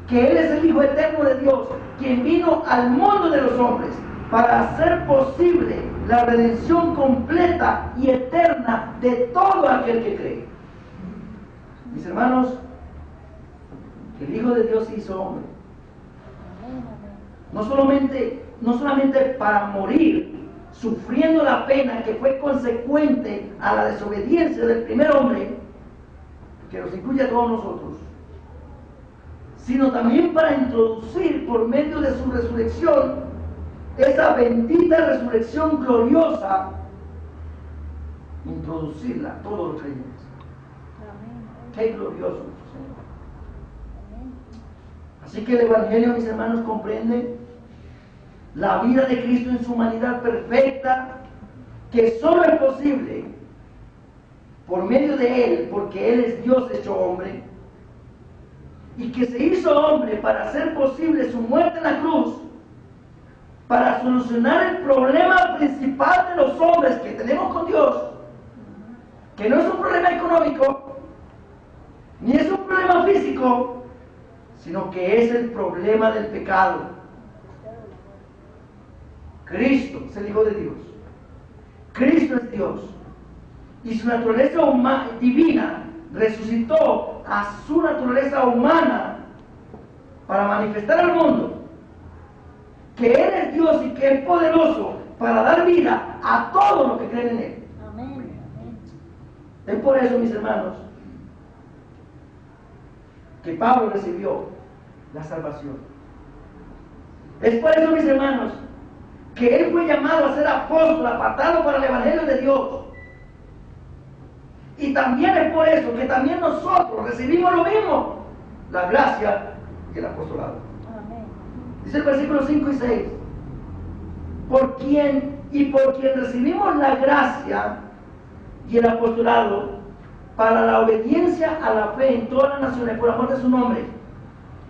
que Él es el Hijo eterno de Dios, quien vino al mundo de los hombres para hacer posible la redención completa y eterna de todo aquel que cree. Mis hermanos, el Hijo de Dios se hizo hombre, no solamente para morir, sufriendo la pena que fue consecuente a la desobediencia del primer hombre, que nos incluye a todos nosotros, sino también para introducir por medio de su resurrección esa bendita resurrección gloriosa, introducirla a todos los creyentes. Qué glorioso nuestro Señor. Así que el Evangelio, mis hermanos, comprende la vida de Cristo en su humanidad perfecta, que solo es posible por medio de Él, porque Él es Dios hecho hombre, y que se hizo hombre para hacer posible su muerte en la cruz, para solucionar el problema principal de los hombres que tenemos con Dios, que no es un problema económico, ni es un problema físico, sino que es el problema del pecado. Cristo es el Hijo de Dios. Cristo es Dios. Y su naturaleza divina resucitó a su naturaleza humana para manifestar al mundo que Él es Dios y que es poderoso para dar vida a todos los que creen en Él. Amén. Es por eso, mis hermanos, que Pablo recibió la salvación. Es por eso, mis hermanos, que él fue llamado a ser apóstol, apartado para el Evangelio de Dios. Y también es por eso que también nosotros recibimos lo mismo, la gracia y el apostolado. Amén. Dice el versículo 5 y 6, por quien recibimos la gracia y el apostolado para la obediencia a la fe en todas las naciones por amor de su nombre,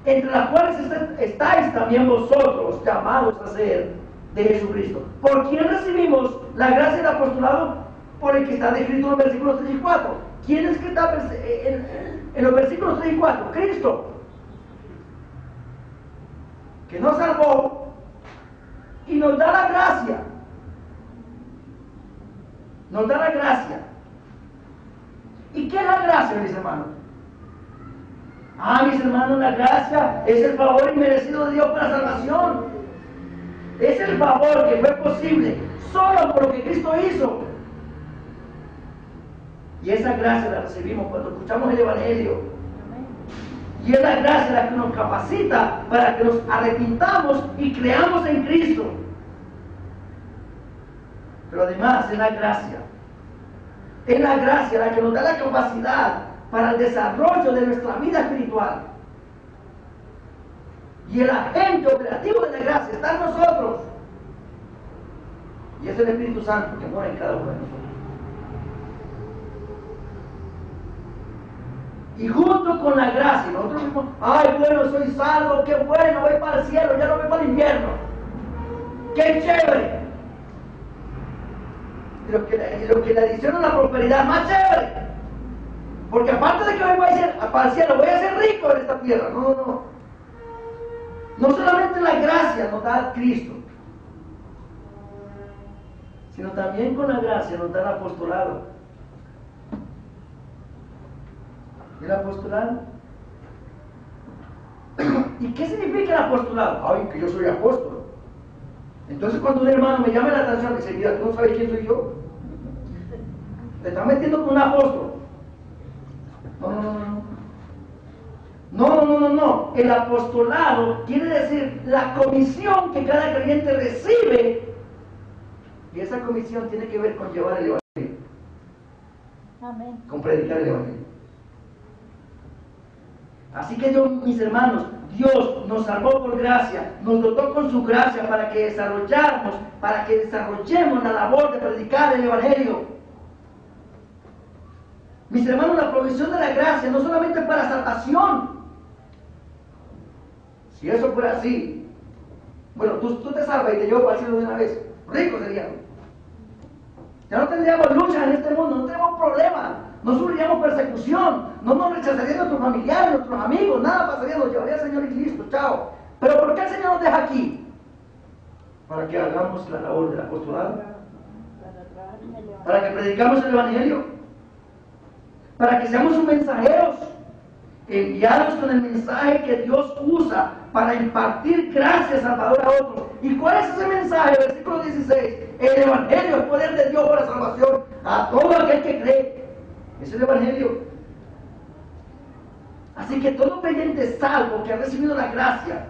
entre las cuales estáis también vosotros llamados a ser de Jesucristo. ¿Por quién recibimos la gracia del apostolado? Por el que está descrito en los versículos 3 y 4. ¿Quién es que está en los versículos 3 y 4? Cristo, que nos salvó y nos da la gracia. Nos da la gracia. ¿Y qué es la gracia, mis hermanos? Mis hermanos, la gracia es el favor inmerecido de Dios para la salvación. Es el favor que fue posible solo por lo que Cristo hizo. Y esa gracia la recibimos cuando escuchamos el Evangelio. Y es la gracia la que nos capacita para que nos arrepintamos y creamos en Cristo. Pero además es la gracia. Es la gracia la que nos da la capacidad para el desarrollo de nuestra vida espiritual. Y el agente operativo de la gracia está en nosotros. Y es el Espíritu Santo que mora en cada uno de nosotros. Y junto con la gracia, nosotros decimos, bueno, soy salvo, qué bueno, voy para el cielo, ya no voy para el infierno. ¡Qué chévere! Lo que le adiciona la prosperidad, más chévere. Porque aparte de que voy a ser para el cielo, voy a ser rico en esta tierra. No. No solamente la gracia nos da Cristo, sino también con la gracia nos da el apostolado. ¿El apostolado? ¿Y qué significa el apostolado? Que yo soy apóstol. Entonces cuando un hermano me llama la atención y dice, mira, ¿tú no sabes quién soy yo? Te estás metiendo con un apóstol. No. No. El apostolado quiere decir la comisión que cada creyente recibe. Y esa comisión tiene que ver con llevar el evangelio. Amén. Con predicar el evangelio. Así que mis hermanos, Dios nos salvó por gracia, nos dotó con su gracia para que desarrollemos la labor de predicar el evangelio. Mis hermanos, la provisión de la gracia no solamente es para salvación. Si eso fuera así, bueno, tú te salvas y te llevo para el cielo de una vez, rico seríamos. Ya no tendríamos luchas en este mundo, no tenemos problemas, no sufriríamos persecución, no nos rechazarían nuestros familiares, nuestros amigos, nada pasaría, nos llevaría el Señor y listo, chao. Pero ¿por qué el Señor nos deja aquí? Para que hagamos la labor del apostolado, para que predicamos el evangelio, para que seamos sus mensajeros, enviados con el mensaje que Dios usa para impartir gracia salvadora a otros. ¿Y cuál es ese mensaje? Versículo 16. El evangelio, el poder de Dios para salvación a todo aquel que cree. Es el evangelio. Así que todo creyente salvo que ha recibido la gracia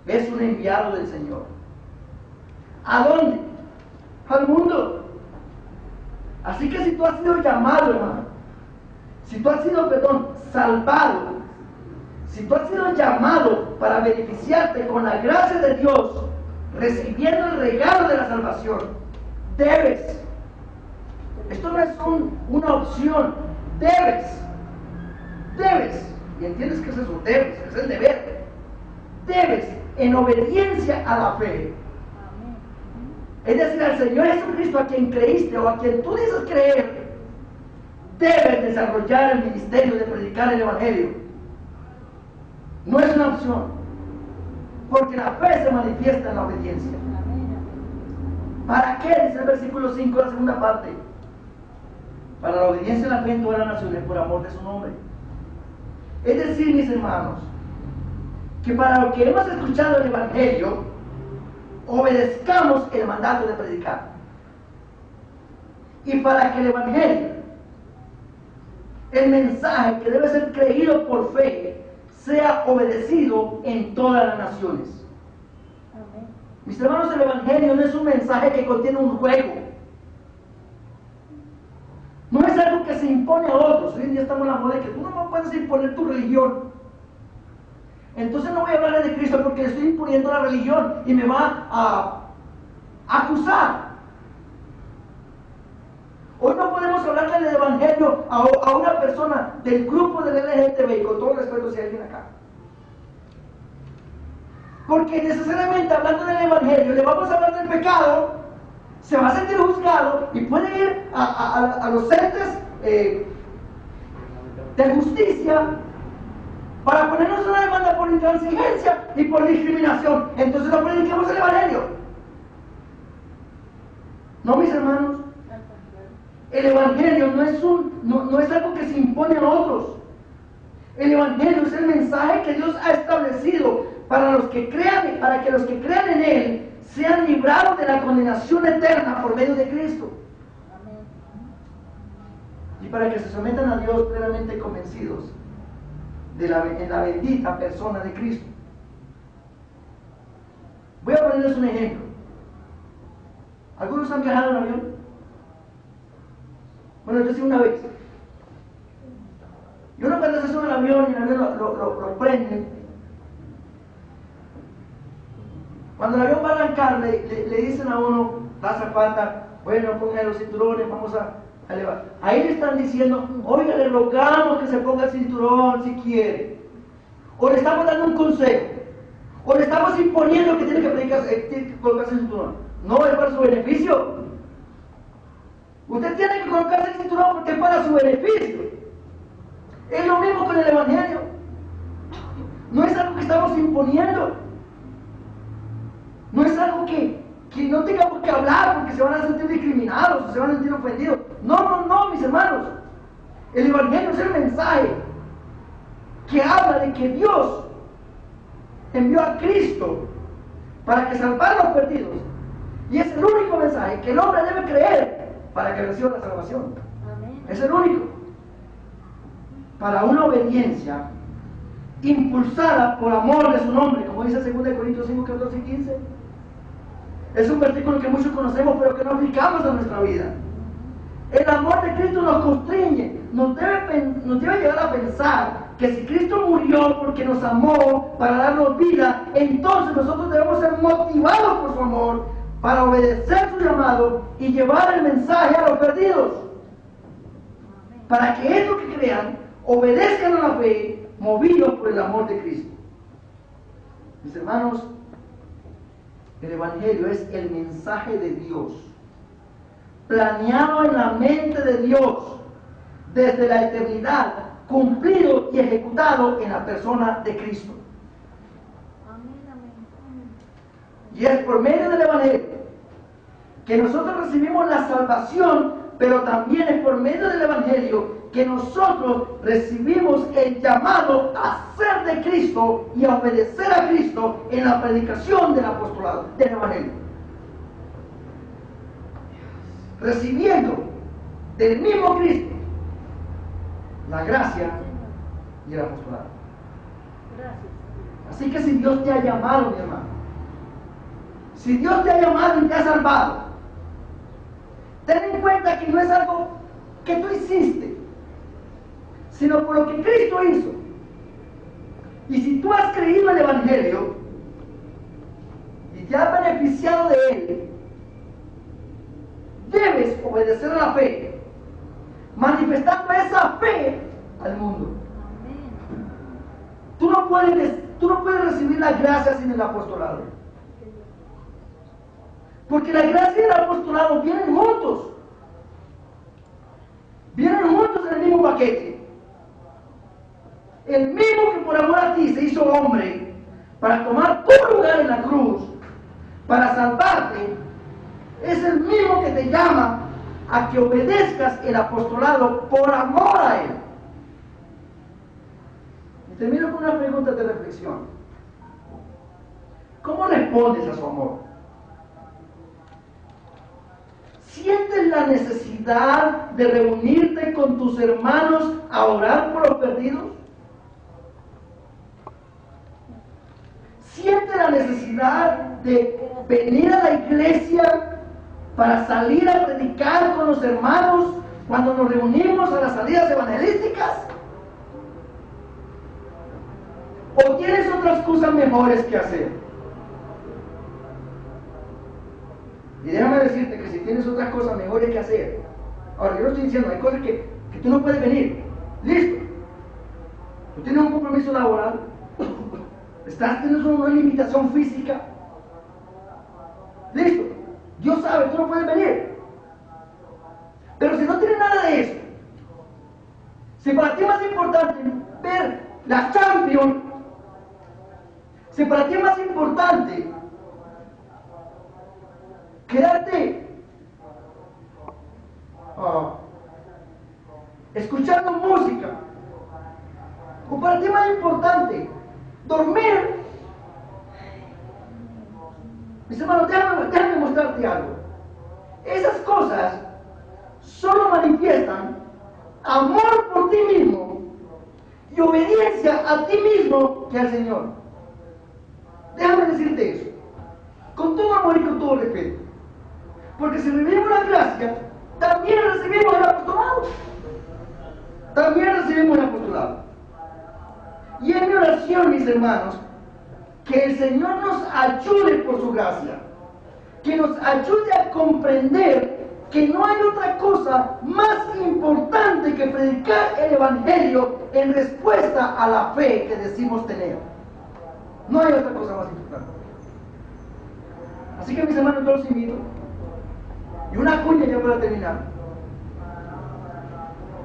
es un enviado del Señor. ¿A dónde? Al mundo. Así que si tú has sido llamado, hermano, si tú has sido, salvado, si tú has sido llamado para beneficiarte con la gracia de Dios, recibiendo el regalo de la salvación, debes. Esto no es una opción, debes. ¿Y entiendes qué es eso? Debes, es el deber. Debes, en obediencia a la fe. Es decir, al Señor Jesucristo a quien creíste o a quien tú dices creer, debes desarrollar el ministerio de predicar el evangelio. No es una opción, porque la fe se manifiesta en la obediencia. ¿Para qué? Dice el versículo 5, la segunda parte. Para la obediencia y la fe en todas las naciones por amor de su nombre. Es decir, mis hermanos, que para lo que hemos escuchado el evangelio, obedezcamos el mandato de predicar. Y para que el evangelio, el mensaje que debe ser creído por fe, sea obedecido en todas las naciones. Amén. Mis hermanos, el evangelio no es un mensaje que contiene un juego. No es algo que se impone a otros. Hoy en día estamos en la moda de que tú no puedes imponer tu religión. Entonces no voy a hablar de Cristo porque le estoy imponiendo la religión y me va a acusar. Hoy no podemos hablarle del evangelio a una persona del grupo del LGTB, con todo respeto si hay alguien acá. Porque necesariamente hablando del evangelio le vamos a hablar del pecado, se va a sentir juzgado y puede ir a los entes de justicia para ponernos una demanda por intransigencia y por discriminación. Entonces no prediquemos el evangelio. No, mis hermanos. El evangelio no es algo que se impone a otros. El evangelio es el mensaje que Dios ha establecido para los que crean, para que los que crean en él sean librados de la condenación eterna por medio de Cristo. Y para que se sometan a Dios plenamente convencidos en la bendita persona de Cristo. Voy a ponerles un ejemplo. ¿Algunos han viajado en avión? Bueno, yo sí una vez. Y uno cuando se sube al avión y el avión lo prende, cuando el avión va a arrancar, le dicen a uno, la azafata, bueno, pongan los cinturones, vamos a elevar. Ahí le están diciendo, oiga, le rogamos que se ponga el cinturón si quiere. O le estamos dando un consejo. O le estamos imponiendo que tiene que colocarse el cinturón. No, es para su beneficio. Usted tiene que colocarse el cinturón porque es para su beneficio. Es lo mismo con el evangelio. No es algo que estamos imponiendo. No es algo que no tengamos que hablar porque se van a sentir discriminados o se van a sentir ofendidos. No, mis hermanos. El evangelio es el mensaje que habla de que Dios envió a Cristo para que salvara a los perdidos. Y es el único mensaje que el hombre debe creer para que reciba la salvación. Amén. Es el único. para una obediencia impulsada por amor de su nombre, como dice 2 Corintios 5, 14 y 15. Es un versículo que muchos conocemos, pero que no aplicamos a nuestra vida. El amor de Cristo nos constriñe, nos debe llevar a pensar que si Cristo murió porque nos amó para darnos vida, entonces nosotros debemos ser motivados por su amor para obedecer su llamado y llevar el mensaje a los perdidos, para que estos que crean obedezcan a la fe, movidos por el amor de Cristo. Mis hermanos, el Evangelio es el mensaje de Dios, planeado en la mente de Dios desde la eternidad, cumplido y ejecutado en la persona de Cristo. Y es por medio del Evangelio que nosotros recibimos la salvación, pero también es por medio del Evangelio que nosotros recibimos el llamado a ser de Cristo y a obedecer a Cristo en la predicación del apostolado, del Evangelio. Recibiendo del mismo Cristo la gracia y el apostolado. Así que si Dios te ha llamado, mi hermano, si Dios te ha llamado y te ha salvado, ten en cuenta que no es algo que tú hiciste, sino por lo que Cristo hizo. Y si tú has creído el Evangelio y te has beneficiado de él, debes obedecer a la fe, manifestando esa fe al mundo. Tú no puedes recibir la gracia sin el apostolado, porque la gracia y el apostolado vienen juntos en el mismo paquete. El mismo que por amor a ti se hizo hombre para tomar tu lugar en la cruz, para salvarte, es el mismo que te llama a que obedezcas el apostolado por amor a él. Y termino con una pregunta de reflexión. ¿Cómo respondes a su amor? ¿Sientes la necesidad de reunirte con tus hermanos a orar por los perdidos? ¿Sientes la necesidad de venir a la iglesia para salir a predicar con los hermanos cuando nos reunimos a las salidas evangelísticas? ¿O tienes otras cosas mejores que hacer? Y déjame decirte que si tienes otras cosas mejores que hacer, ahora yo no estoy diciendo, hay cosas que tú no puedes venir, listo, tú tienes un compromiso laboral, tienes una limitación física, listo, Dios sabe, tú no puedes venir. Pero si no tienes nada de eso, si para ti es más importante ver la Champions, si para ti es más importante quedarte escuchando música, o para ti es más importante dormir, mis hermanos, déjame mostrarte algo. Esas cosas solo manifiestan amor por ti mismo y obediencia a ti mismo que al Señor. Déjame decirte eso, con todo amor y con todo respeto. Porque si recibimos la gracia, también recibimos el apostolado. También recibimos el apostolado. Y es mi oración, mis hermanos, que el Señor nos ayude por su gracia, que nos ayude a comprender que no hay otra cosa más importante que predicar el Evangelio en respuesta a la fe que decimos tener. No hay otra cosa más importante. Así que, mis hermanos, yo los invito, y una cuña ya para terminar.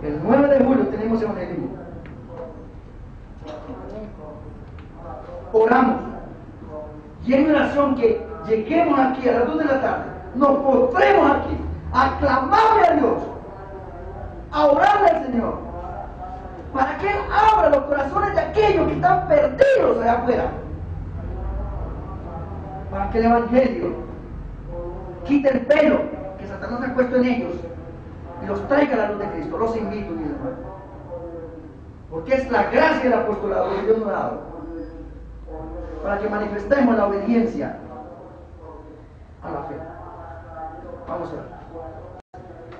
El 9 de julio tenemos evangelismo. Oramos, y en oración que lleguemos aquí a las 2 de la tarde, nos postremos aquí, a clamarle a Dios, a orarle al Señor, para que Él abra los corazones de aquellos que están perdidos allá afuera, para que el Evangelio quite el pelo que Satanás ha puesto en ellos y los traiga a la luz de Cristo. Los invito, mis hermanos. Porque es la gracia del apostolado que Dios nos ha dado para que manifestemos la obediencia a la fe. Vamos a ver.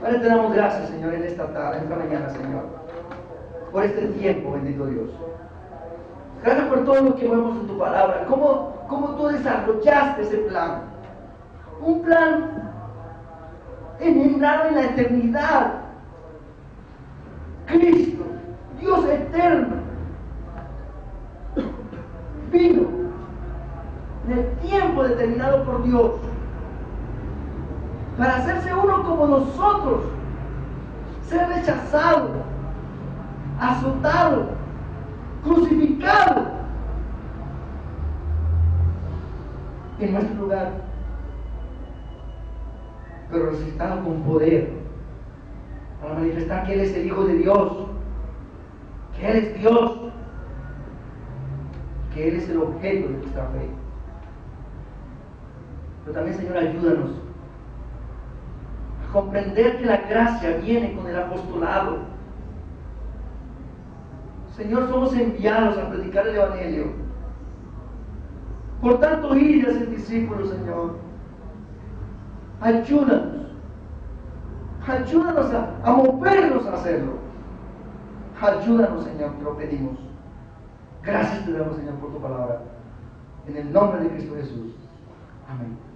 Padre, te damos gracias, Señor, en esta tarde, en esta mañana, Señor, por este tiempo, bendito Dios. Gracias por todo lo que vemos en tu palabra, cómo tú desarrollaste ese plan. Un plan engendrado en la eternidad. Cristo, Dios eterno, vino en el tiempo determinado por Dios para hacerse uno como nosotros, ser rechazado, azotado, crucificado en nuestro lugar, pero resucitado con poder para manifestar que Él es el Hijo de Dios, que Él es Dios, que Él es el objeto de nuestra fe. Pero también, Señor, ayúdanos a comprender que la gracia viene con el apostolado. Señor, somos enviados a predicar el Evangelio. Por tanto, ir y hacer discípulos, Señor. Ayúdanos. Ayúdanos a movernos a hacerlo. Ayúdanos, Señor, te lo pedimos. Gracias te damos, Señor, por tu palabra. En el nombre de Cristo Jesús. Amén.